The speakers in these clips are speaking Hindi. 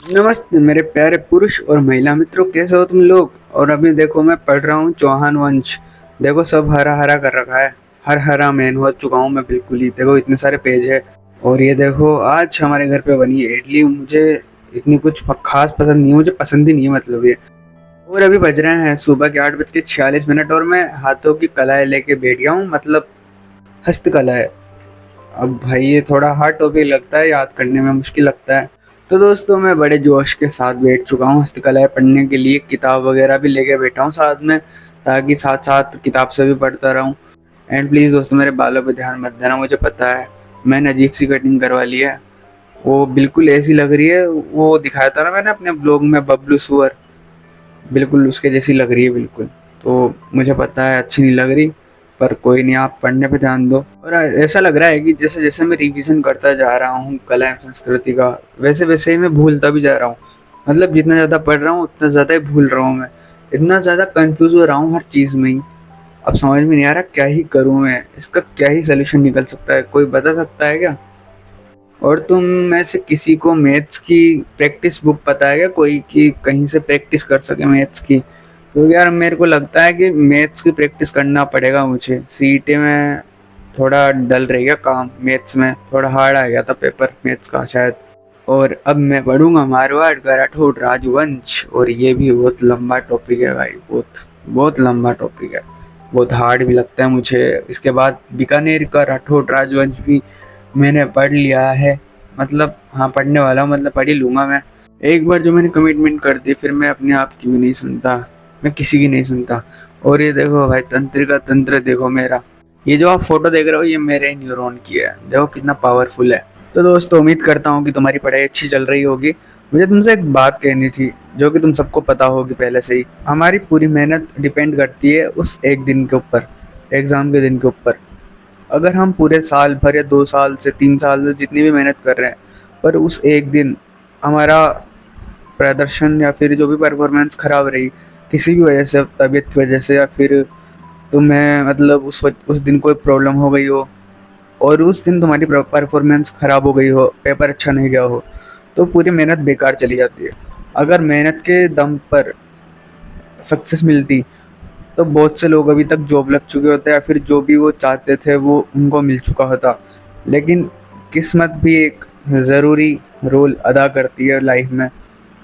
नमस्ते मेरे प्यारे पुरुष और महिला मित्रों, कैसे हो तुम लोग। और अभी देखो मैं पढ़ रहा हूँ चौहान वंश। देखो सब हरा हरा कर रखा है। हर हरा मैन हो चुका हूँ मैं बिल्कुल ही। देखो इतने सारे पेज है। और ये देखो आज हमारे घर पे बनी है इडली। मुझे इतनी कुछ खास पसंद नहीं है, मुझे पसंद ही नहीं है मतलब ये। और अभी बज रहे हैं सुबह के 8:46 और मैं हाथों की कलाएं लेके बैठ गया हूँ, मतलब हस्तकला है। अब भाई ये थोड़ा हार्ड टॉपिक लगता है, याद करने में मुश्किल लगता है। तो दोस्तों मैं बड़े जोश के साथ बैठ चुका हूँ हस्तकलाएं पढ़ने के लिए। किताब वगैरह भी लेके बैठा हूँ साथ में, ताकि साथ साथ किताब से भी पढ़ता रहूँ। एंड प्लीज़ दोस्तों मेरे बालों पे ध्यान मत देना, मुझे पता है मैंने अजीब सी कटिंग करवा ली है। वो बिल्कुल ऐसी लग रही है, वो दिखाया था ना मैंने अपने ब्लॉग में, बबलू सुअर, बिल्कुल उसके जैसी लग रही है बिल्कुल। तो मुझे पता है अच्छी नहीं लग रही, पर कोई नहीं, आप पढ़ने पे ध्यान दो। और ऐसा लग रहा है कि जैसे जैसे मैं रिवीजन करता जा रहा हूँ कला एवं संस्कृति का, वैसे वैसे ही मैं भूलता भी जा रहा हूँ। मतलब जितना ज़्यादा पढ़ रहा हूँ उतना ज़्यादा ही भूल रहा हूँ मैं। इतना ज़्यादा कंफ्यूज हो रहा हूँ हर चीज़ में ही। अब समझ में नहीं आ रहा क्या ही करूँ मैं, इसका क्या ही सोल्यूशन निकल सकता है, कोई बता सकता है क्या। और तुम में से किसी को मैथ्स की प्रैक्टिस बुक पता है क्या, कोई कि कहीं से प्रैक्टिस कर सके मैथ्स की। तो यार मेरे को लगता है कि मैथ्स की प्रैक्टिस करना पड़ेगा मुझे। सीईटी में थोड़ा डल रह गया काम, मैथ्स में थोड़ा हार्ड आ गया था पेपर मैथ्स का शायद। और अब मैं पढ़ूंगा मारवाड़ का राठौड़ राजवंश, और ये भी बहुत लंबा टॉपिक है भाई, बहुत बहुत लंबा टॉपिक है। बहुत हार्ड भी लगता है मुझे। इसके बाद बीकानेर का राठौड़ राजवंश भी मैंने पढ़ लिया है। मतलब हाँ पढ़ने वाला हूँ, मतलब पढ़ ही लूँगा मैं। एक बार जो मैंने कमिटमेंट कर दी फिर मैं अपने आप की भी नहीं सुनता, मैं किसी की नहीं सुनता। और ये देखो भाई तंत्र का तंत्र देखो मेरा। ये जो आप फोटो देख रहे हो ये मेरे न्यूरॉन की है, देखो कितना पावरफुल है। तो दोस्तों उम्मीद करता हूँ कि तुम्हारी पढ़ाई अच्छी चल रही होगी। मुझे तुमसे एक बात कहनी थी जो कि तुम सबको पता होगी पहले से ही। हमारी पूरी मेहनत डिपेंड करती है उस एक दिन के ऊपर, एग्ज़ाम के दिन के ऊपर। अगर हम पूरे साल भर या 2 साल से 3 साल से जितनी भी मेहनत कर रहे हैं, पर उस एक दिन हमारा प्रदर्शन या फिर जो भी परफॉर्मेंस खराब रही किसी भी वजह से, तबीयत की वजह से, या फिर तुम्हें मतलब उस दिन कोई प्रॉब्लम हो गई हो और उस दिन तुम्हारी परफॉर्मेंस खराब हो गई हो, पेपर अच्छा नहीं गया हो, तो पूरी मेहनत बेकार चली जाती है। अगर मेहनत के दम पर सक्सेस मिलती तो बहुत से लोग अभी तक जॉब लग चुके होते या फिर जो भी वो चाहते थे वो उनको मिल चुका होता। लेकिन किस्मत भी एक ज़रूरी रोल अदा करती है लाइफ में।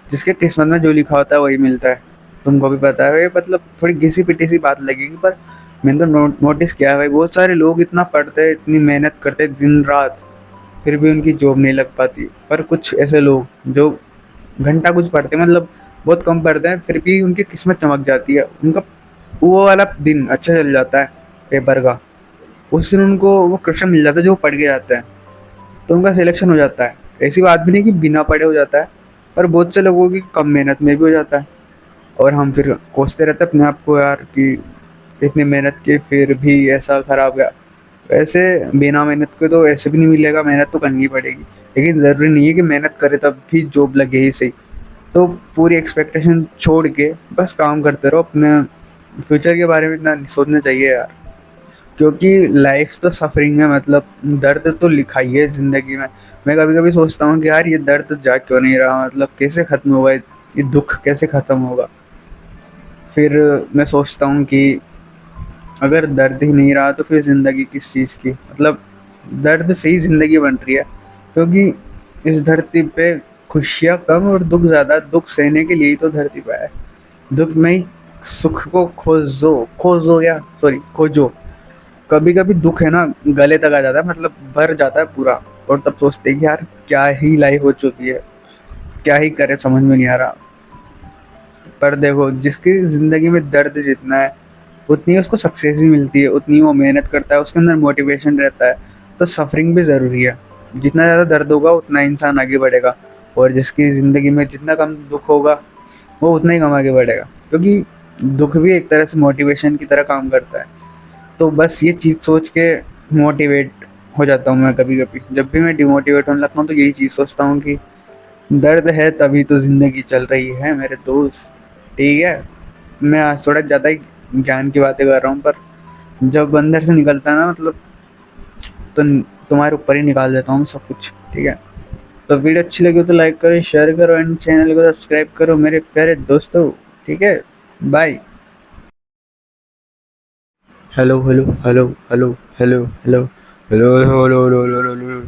जिसके किस्मत में जो लिखा होता है वही मिलता है। तुमको भी पता है, ये मतलब थोड़ी घिसी पिटी सी बात लगेगी, पर मैंने तो नोटिस किया है भाई, बहुत सारे लोग इतना पढ़ते हैं, इतनी मेहनत करते हैं दिन रात, फिर भी उनकी जॉब नहीं लग पाती। पर कुछ ऐसे लोग जो घंटा कुछ पढ़ते हैं, मतलब बहुत कम पढ़ते हैं, फिर भी उनकी किस्मत चमक जाती है। उनका वो वाला दिन अच्छा चल जाता है पेपर का। उस दिन उनको वो क्वेश्चन मिल जाता है जो वो पढ़ के जाते हैं, तो उनका सिलेक्शन हो जाता है। ऐसी बात भी नहीं कि बिना पढ़े हो जाता है, पर बहुत से लोगों की कम मेहनत में भी हो जाता है। और हम फिर कोसते रहते हैं अपने आप को यार कि इतनी मेहनत की फिर भी ऐसा खराब गया। वैसे बिना मेहनत के तो ऐसे भी नहीं मिलेगा, मेहनत तो करनी पड़ेगी। लेकिन ज़रूरी नहीं है कि मेहनत करे तब भी जॉब लगे ही सही। तो पूरी एक्सपेक्टेशन छोड़ के बस काम करते रहो, अपने फ्यूचर के बारे में इतना नहीं सोचना चाहिए यार। क्योंकि लाइफ तो सफरिंग है, मतलब दर्द तो लिखा ही है ज़िंदगी में। मैं कभी कभी सोचता हूँ कि यार ये दर्द जा क्यों नहीं रहा, मतलब कैसे ख़त्म होगा ये दुख, कैसे ख़त्म होगा। फिर मैं सोचता हूँ कि अगर दर्द ही नहीं रहा तो फिर ज़िंदगी किस चीज़ की, मतलब दर्द से ही ज़िंदगी बन रही है। क्योंकि इस धरती पे खुशियाँ कम और दुख ज़्यादा, दुख सहने के लिए ही तो धरती पे है। दुख में ही सुख को खोजो, खोजो या सॉरी खोजो। कभी कभी दुख है ना गले तक आ जाता है, मतलब भर जाता है पूरा। और तब सोचते हैं कि यार क्या ही लाइफ हो चुकी है, क्या ही करे, समझ में नहीं आ रहा। पर देखो जिसकी ज़िंदगी में दर्द जितना है उतनी उसको सक्सेस भी मिलती है, उतनी वो मेहनत करता है, उसके अंदर मोटिवेशन रहता है। तो सफरिंग भी ज़रूरी है। जितना ज़्यादा दर्द होगा उतना इंसान आगे बढ़ेगा, और जिसकी ज़िंदगी में जितना कम दुख होगा वो उतना ही कम आगे बढ़ेगा। क्योंकि दुख भी एक तरह से मोटिवेशन की तरह काम करता है। तो बस ये चीज़ सोच के मोटिवेट हो जाता हूँ मैं कभी कभी। जब भी मैं डिमोटिवेट होने लगता हूँ तो यही चीज़ सोचता हूँ कि दर्द है तभी तो ज़िंदगी चल रही है मेरे दोस्त। ठीक है, मैं आज थोड़ा ज़्यादा ही ज्ञान की बातें कर रहा हूँ, पर जब अंदर से निकलता है ना, मतलब तो तुम्हारे ऊपर ही निकाल देता हूँ सब कुछ। ठीक है। तो वीडियो अच्छी लगी हो तो लाइक करो, शेयर करो एंड चैनल को सब्सक्राइब करो मेरे प्यारे दोस्तों। ठीक है, bye. Hello hello hello hello hello hello hello hello hello hello hello hello.